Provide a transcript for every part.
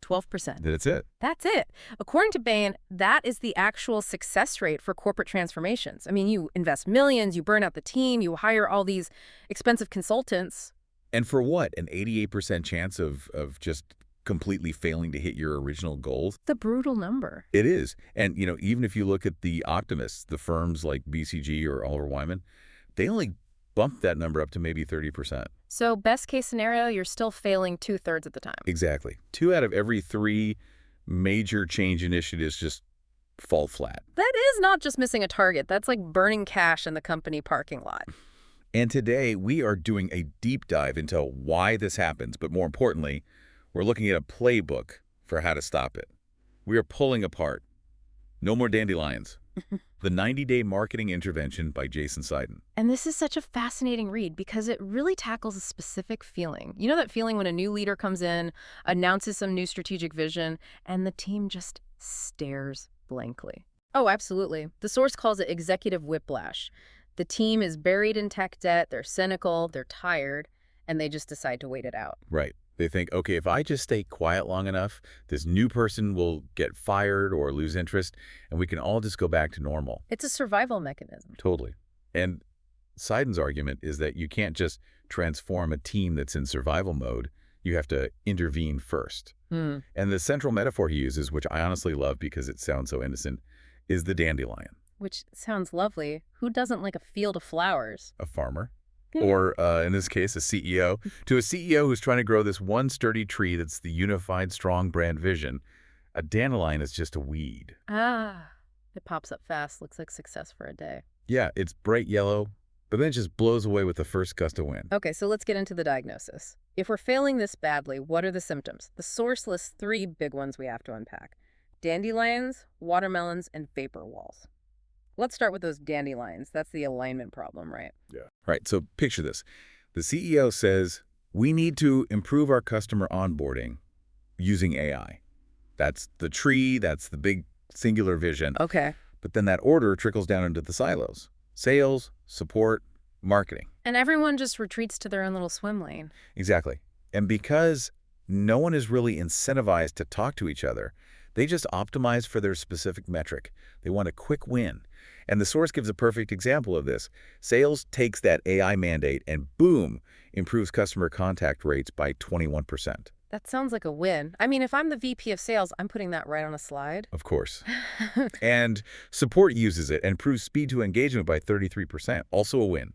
12%. That's it. That's it. According to Bain, that is the actual success rate for corporate transformations. I mean, you invest millions, you burn out the team, you hire all these expensive consultants. And for what? An 88% chance of just completely failing to hit your original goals? The brutal number. It is. And, even if you look at the optimists, the firms like BCG or Oliver Wyman, they only bumped that number up to maybe 30%. So best case scenario, you're still failing 2/3 of the time. Exactly. 2 out of every 3 major change initiatives just fall flat. That is not just missing a target. That's like burning cash in the company parking lot. And today, we are doing a deep dive into why this happens, but more importantly, we're looking at a playbook for how to stop it. We are pulling apart. No more dandelions. The 90-Day Marketing Intervention by Jason Seiden. And this is such a fascinating read because it really tackles a specific feeling. You know that feeling when a new leader comes in, announces some new strategic vision, and the team just stares blankly? Oh, absolutely. The source calls it executive whiplash. The team is buried in tech debt, they're cynical, they're tired, and they just decide to wait it out. Right. They think, okay, if I just stay quiet long enough, this new person will get fired or lose interest, and we can all just go back to normal. It's a survival mechanism. Totally. And Seiden's argument is that you can't just transform a team that's in survival mode. You have to intervene first. And the central metaphor he uses, which I honestly love because it sounds so innocent, is the dandelion. Which sounds lovely. Who doesn't like a field of flowers? A farmer. Or, in this case, a CEO. To a CEO who's trying to grow this one sturdy tree that's the unified, strong brand vision, a dandelion is just a weed. Ah, it pops up fast. Looks like success for a day. Yeah, it's bright yellow, but then it just blows away with the first gust of wind. Okay, so let's get into the diagnosis. If we're failing this badly, what are the symptoms? The source lists 3 big ones we have to unpack. Dandelions, watermelons, and vapor walls. Let's start with those dandelions. That's the alignment problem, right? Yeah. Right, so picture this. The CEO says, we need to improve our customer onboarding using AI. That's the tree, that's the big singular vision. Okay. But then that order trickles down into the silos. Sales, support, marketing. And everyone just retreats to their own little swim lane. Exactly. And because no one is really incentivized to talk to each other, they just optimize for their specific metric. They want a quick win. And the source gives a perfect example of this. Sales takes that AI mandate and boom, improves customer contact rates by 21%. That sounds like a win. I mean, if I'm the VP of sales, I'm putting that right on a slide. Of course. And support uses it and improves speed to engagement by 33%. Also a win.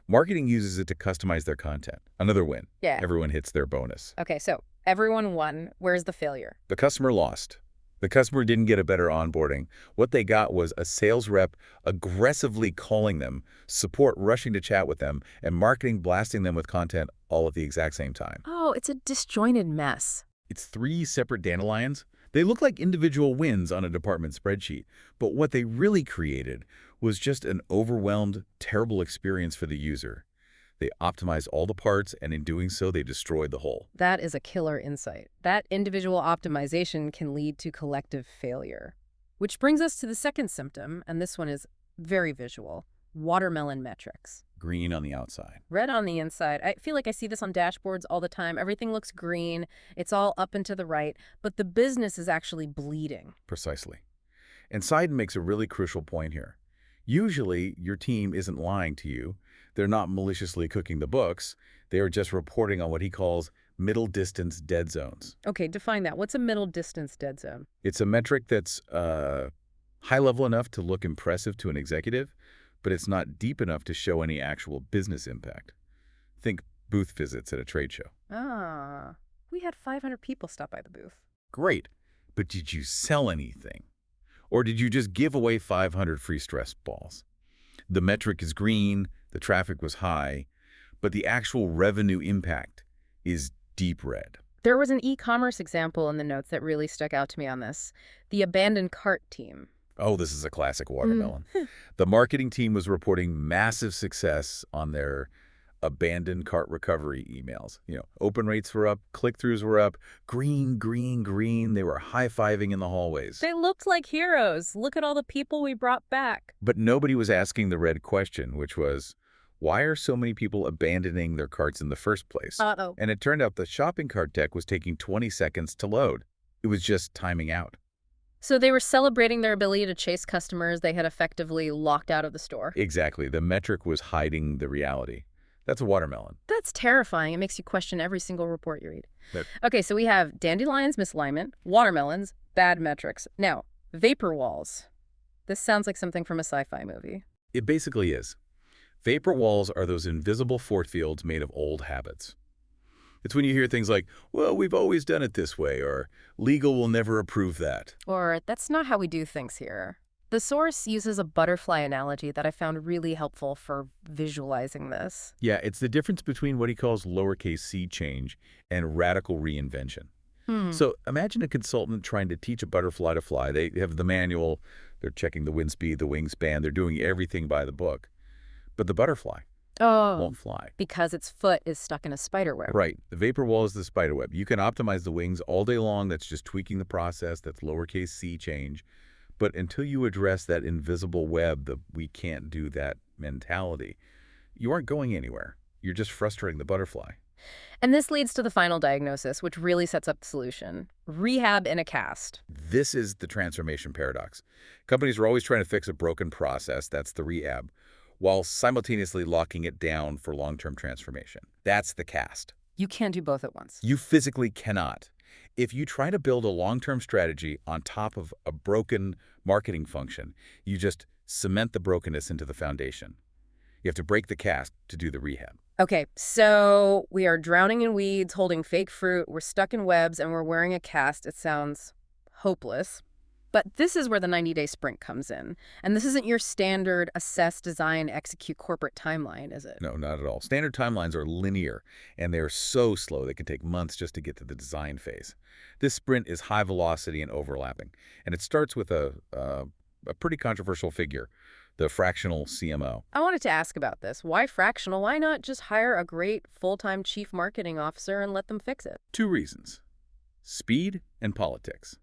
Marketing uses it to customize their content. Another win. Yeah. Everyone hits their bonus. Okay, so everyone won. Where's the failure? The customer lost. The customer didn't get a better onboarding. What they got was a sales rep aggressively calling them, support rushing to chat with them, and marketing blasting them with content all at the exact same time. Oh, it's a disjointed mess. It's 3 separate dandelions. They look like individual wins on a department spreadsheet, but what they really created was just an overwhelmed, terrible experience for the user. They optimized all the parts, and in doing so, they destroyed the whole. That is a killer insight. That individual optimization can lead to collective failure. Which brings us to the second symptom, and this one is very visual. Watermelon metrics. Green on the outside. Red on the inside. I feel like I see this on dashboards all the time. Everything looks green. It's all up and to the right, but the business is actually bleeding. Precisely. And Seiden makes a really crucial point here. Usually, your team isn't lying to you. They're not maliciously cooking the books. They are just reporting on what he calls middle distance dead zones. Okay, define that. What's a middle distance dead zone? It's a metric that's high level enough to look impressive to an executive, but it's not deep enough to show any actual business impact. Think booth visits at a trade show. Ah, we had 500 people stop by the booth. Great, but did you sell anything? Or did you just give away 500 free stress balls? The metric is green, the traffic was high, but the actual revenue impact is deep red. There was an e-commerce example in the notes that really stuck out to me on this. The abandoned cart team. Oh, this is a classic watermelon. The marketing team was reporting massive success on their abandoned cart recovery emails. Open rates were up, click-throughs were up, green, green, green. They were high-fiving in the hallways. They looked like heroes. Look at all the people we brought back. But nobody was asking the red question, which was, why are so many people abandoning their carts in the first place? Uh-oh. And it turned out the shopping cart deck was taking 20 seconds to load. It was just timing out. So they were celebrating their ability to chase customers they had effectively locked out of the store. Exactly. The metric was hiding the reality. That's a watermelon. That's terrifying. It makes you question every single report you read. But Okay, so we have dandelions misalignment, watermelons, bad metrics. Now, vapor walls. This sounds like something from a sci-fi movie. it basically is. Vapor walls are those invisible force fields made of old habits. It's when you hear things like, well, we've always done it this way, or legal will never approve that. Or, that's not how we do things here. The source uses a butterfly analogy that I found really helpful for visualizing this. Yeah, it's the difference between what he calls lowercase c change and radical reinvention. Hmm. So imagine a consultant trying to teach a butterfly to fly. They have the manual, they're checking the wind speed, the wingspan, they're doing everything by the book. But the butterfly Oh, won't fly. because its foot is stuck in a spider web. Right. The vapor wall is the spider web. You can optimize the wings all day long. That's just tweaking the process. That's lowercase c change. But until you address that invisible web, the we can't do that mentality, you aren't going anywhere. You're just frustrating the butterfly. And this leads to the final diagnosis, which really sets up the solution. Rehab in a cast. This is the transformation paradox. Companies are always trying to fix a broken process, that's the rehab, while simultaneously locking it down for long-term transformation. That's the cast. You can't do both at once. You physically cannot. If you try to build a long-term strategy on top of a broken marketing function, you just cement the brokenness into the foundation. You have to break the cast to do the rehab. Okay, so we are drowning in weeds, holding fake fruit, we're stuck in webs, and we're wearing a cast. It sounds hopeless. But this is where the 90-day sprint comes in. And this isn't your standard assess, design, execute corporate timeline, is it? No, not at all. Standard timelines are linear, and they're so slow they can take months just to get to the design phase. This sprint is high velocity and overlapping, and it starts with a pretty controversial figure, the fractional CMO. I wanted to ask about this. Why fractional? Why not just hire a great full-time chief marketing officer and let them fix it? Two reasons: speed and politics.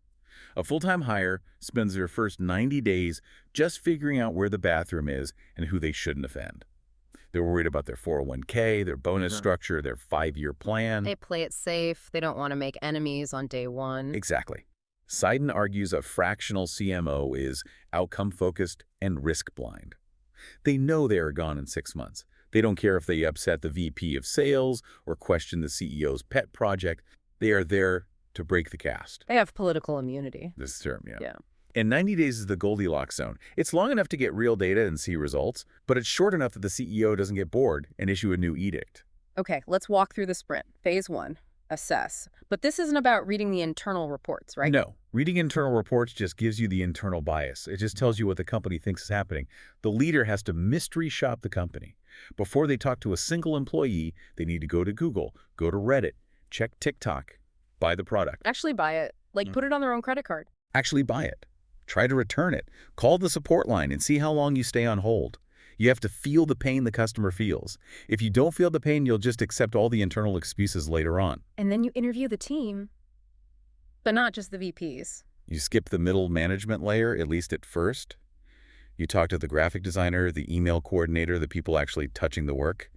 A full-time hire spends their first 90 days just figuring out where the bathroom is and who they shouldn't offend. They're worried about their 401k, their bonus structure, their 5-year plan. They play it safe. They don't want to make enemies on day one. Exactly. Seiden argues a fractional CMO is outcome-focused and risk-blind. They know they are gone in 6 months. They don't care if they upset the VP of sales or question the CEO's pet project. They are there to break the cast. They have political immunity. This term, yeah. Yeah. And 90 days is the Goldilocks zone. It's long enough to get real data and see results, but it's short enough that the CEO doesn't get bored and issue a new edict. Okay, let's walk through the sprint. Phase 1, assess. But this isn't about reading the internal reports, right? No. Reading internal reports just gives you the internal bias. It just tells you what the company thinks is happening. The leader has to mystery shop the company. Before they talk to a single employee, they need to go to Google, go to Reddit, check TikTok, buy the product. Actually buy it. Like, put it on their own credit card. Actually buy it. Try to return it. Call the support line and see how long you stay on hold. You have to feel the pain the customer feels. If you don't feel the pain, you'll just accept all the internal excuses later on. And then you interview the team, but not just the VPs. You skip the middle management layer, at least at first. You talk to the graphic designer, the email coordinator, the people actually touching the work,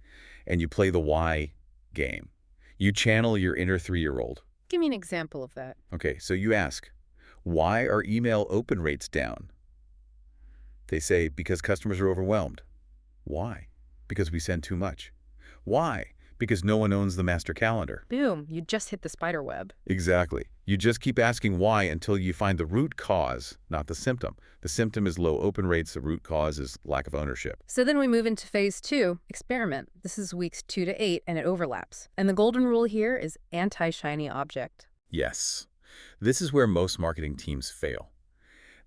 and you play the why game. You channel your inner 3-year-old. Give me an example of that. Okay, so you ask, why are email open rates down? They say, because customers are overwhelmed. Why? Because we send too much. Why? Because no one owns the master calendar. Boom, you just hit the spider web. Exactly. You just keep asking why until you find the root cause, not the symptom. The symptom is low open rates. The root cause is lack of ownership. So then we move into phase 2, experiment. This is weeks 2 to 8, and it overlaps. And the golden rule here is anti-shiny object. Yes. This is where most marketing teams fail.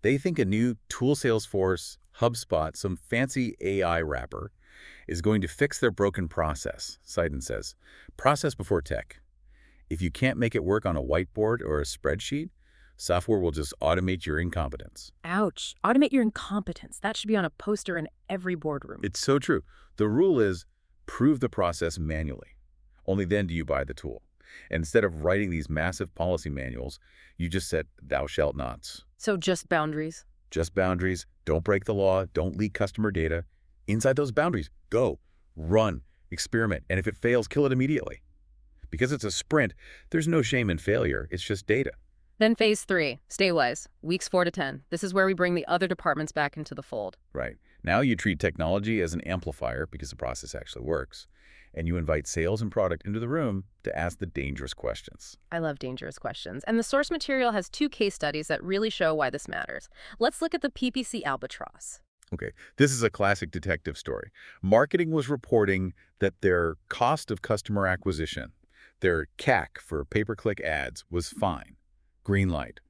They think a new tool Salesforce, HubSpot, some fancy AI wrapper is going to fix their broken process. Seiden says, process before tech. If you can't make it work on a whiteboard or a spreadsheet, software will just automate your incompetence. Ouch. Automate your incompetence. That should be on a poster in every boardroom. It's so true. The rule is prove the process manually. Only then do you buy the tool. And instead of writing these massive policy manuals, you just set thou shalt nots. So just boundaries. Just boundaries. Don't break the law. Don't leak customer data. Inside those boundaries, go, run, experiment, and if it fails, kill it immediately. Because it's a sprint, there's no shame in failure. It's just data. Then phase 3, stabilize, weeks 4 to 10. This is where we bring the other departments back into the fold. Right. Now you treat technology as an amplifier because the process actually works, and you invite sales and product into the room to ask the dangerous questions. I love dangerous questions. And the source material has 2 case studies that really show why this matters. Let's look at the PPC albatross. Okay, this is a classic detective story. Marketing was reporting that their cost of customer acquisition, their CAC for pay-per-click ads, was fine, green light.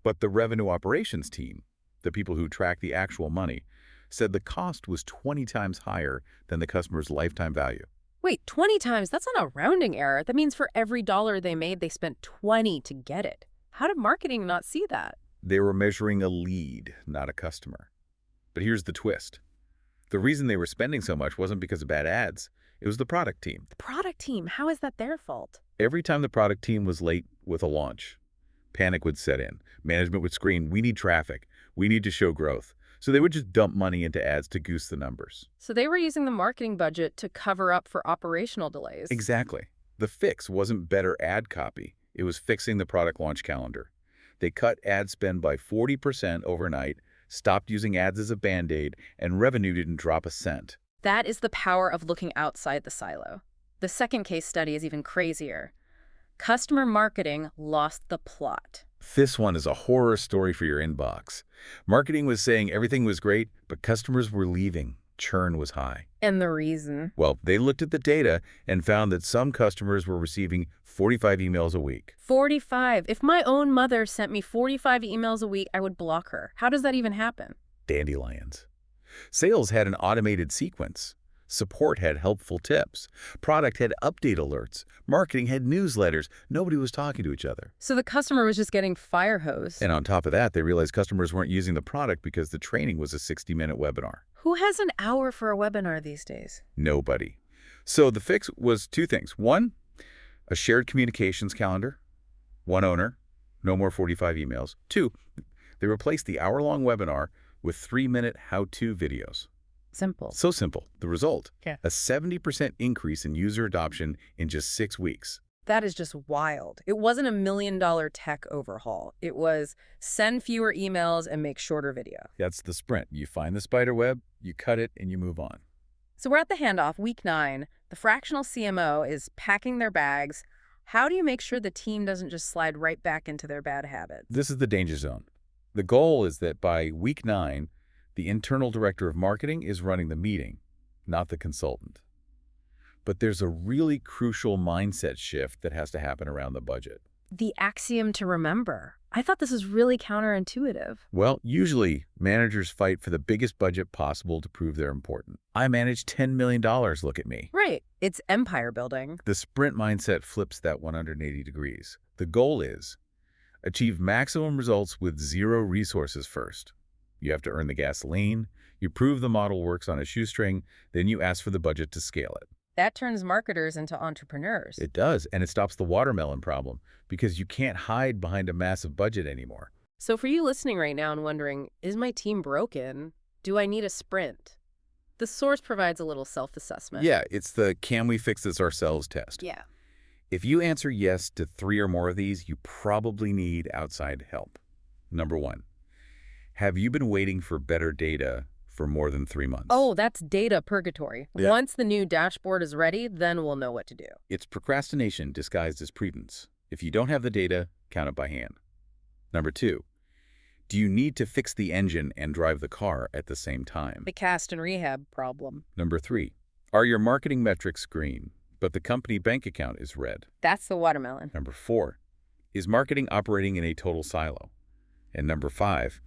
But the revenue operations team, the people who track the actual money, said the cost was 20 times higher than the customer's lifetime value. Wait, 20 times? That's not a rounding error. That means for every dollar they made, they spent 20 to get it. How did marketing not see that? They were measuring a lead, not a customer. But here's the twist. The reason they were spending so much wasn't because of bad ads. It was the product team. The product team, how is that their fault? Every time the product team was late with a launch, panic would set in. Management would scream, "We need traffic. We need to show growth." So they would just dump money into ads to goose the numbers. So they were using the marketing budget to cover up for operational delays. Exactly. The fix wasn't better ad copy. It was fixing the product launch calendar. They cut ad spend by 40% overnight, stopped using ads as a Band-Aid, and revenue didn't drop a cent. That is the power of looking outside the silo. The second case study is even crazier. Customer marketing lost the plot. This one is a horror story for your inbox. Marketing was saying everything was great, but customers were leaving. Churn was high. And the reason? Well, they looked at the data and found that some customers were receiving 45 emails a week. 45. If my own mother sent me 45 emails a week, I would block her. How does that even happen? Dandelions. Sales had an automated sequence. Support had helpful tips. Product had update alerts. Marketing had newsletters. Nobody was talking to each other. So the customer was just getting fire hosed. And on top of that, they realized customers weren't using the product because the training was a 60-minute webinar. Who has an hour for a webinar these days? Nobody. So the fix was 2 things. 1, a shared communications calendar. 1 owner. No more 45 emails. 2, they replaced the hour-long webinar with 3-minute how-to videos. Simple. So simple. The result? Yeah. A 70% increase in user adoption in just 6 weeks. That is just wild. It wasn't a $1 million tech overhaul. It was send fewer emails and make shorter video. That's the sprint. You find the spider web, you cut it, and you move on. So we're at the handoff, week 9. The fractional CMO is packing their bags. How do you make sure the team doesn't just slide right back into their bad habits? This is the danger zone. The goal is that by week 9, the internal director of marketing is running the meeting, not the consultant. But there's a really crucial mindset shift that has to happen around the budget. The axiom to remember. I thought this was really counterintuitive. Well, usually managers fight for the biggest budget possible to prove they're important. I manage $10 million, look at me. Right. It's empire building. The sprint mindset flips that 180 degrees. The goal is achieve maximum results with 0 resources first. You have to earn the gasoline, you prove the model works on a shoestring, then you ask for the budget to scale it. That turns marketers into entrepreneurs. It does, and it stops the watermelon problem because you can't hide behind a massive budget anymore. So for you listening right now and wondering, is my team broken? Do I need a sprint? The source provides a little self-assessment. Yeah, it's the can we fix this ourselves test. Yeah. If you answer yes to 3 or more of these, you probably need outside help. Number 1, have you been waiting for better data for more than 3 months? Oh, that's data purgatory. Yeah. Once the new dashboard is ready, then we'll know what to do. It's procrastination disguised as prudence. If you don't have the data, count it by hand. Number 2, do you need to fix the engine and drive the car at the same time? The cast and rehab problem. Number 3, are your marketing metrics green, but the company bank account is red? That's the watermelon. Number 4, is marketing operating in a total silo? And number 5,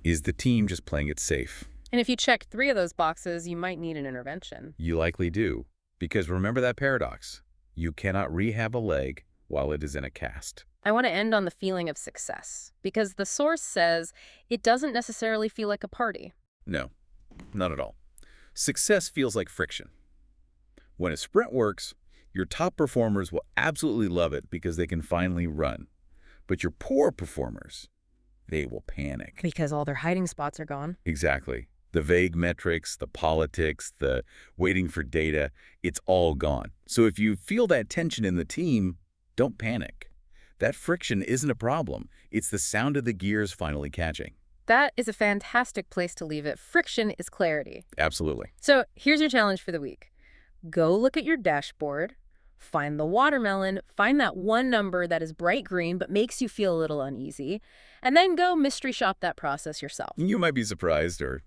is the team just playing it safe? And if you check 3 of those boxes, you might need an intervention. You likely do, because remember that paradox. You cannot rehab a leg while it is in a cast. I want to end on the feeling of success, because the source says it doesn't necessarily feel like a party. No, not at all. Success feels like friction. When a sprint works, your top performers will absolutely love it because they can finally run. But your poor performers, they will panic. Because all their hiding spots are gone. Exactly. The vague metrics, the politics, the waiting for data, it's all gone. So if you feel that tension in the team, don't panic. That friction isn't a problem. It's the sound of the gears finally catching. That is a fantastic place to leave it. Friction is clarity. Absolutely. So here's your challenge for the week. Go look at your dashboard, find the watermelon, find that one number that is bright green but makes you feel a little uneasy, and then go mystery shop that process yourself. You might be surprised or,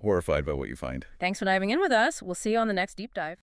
horrified by what you find. Thanks for diving in with us. We'll see you on the next deep dive.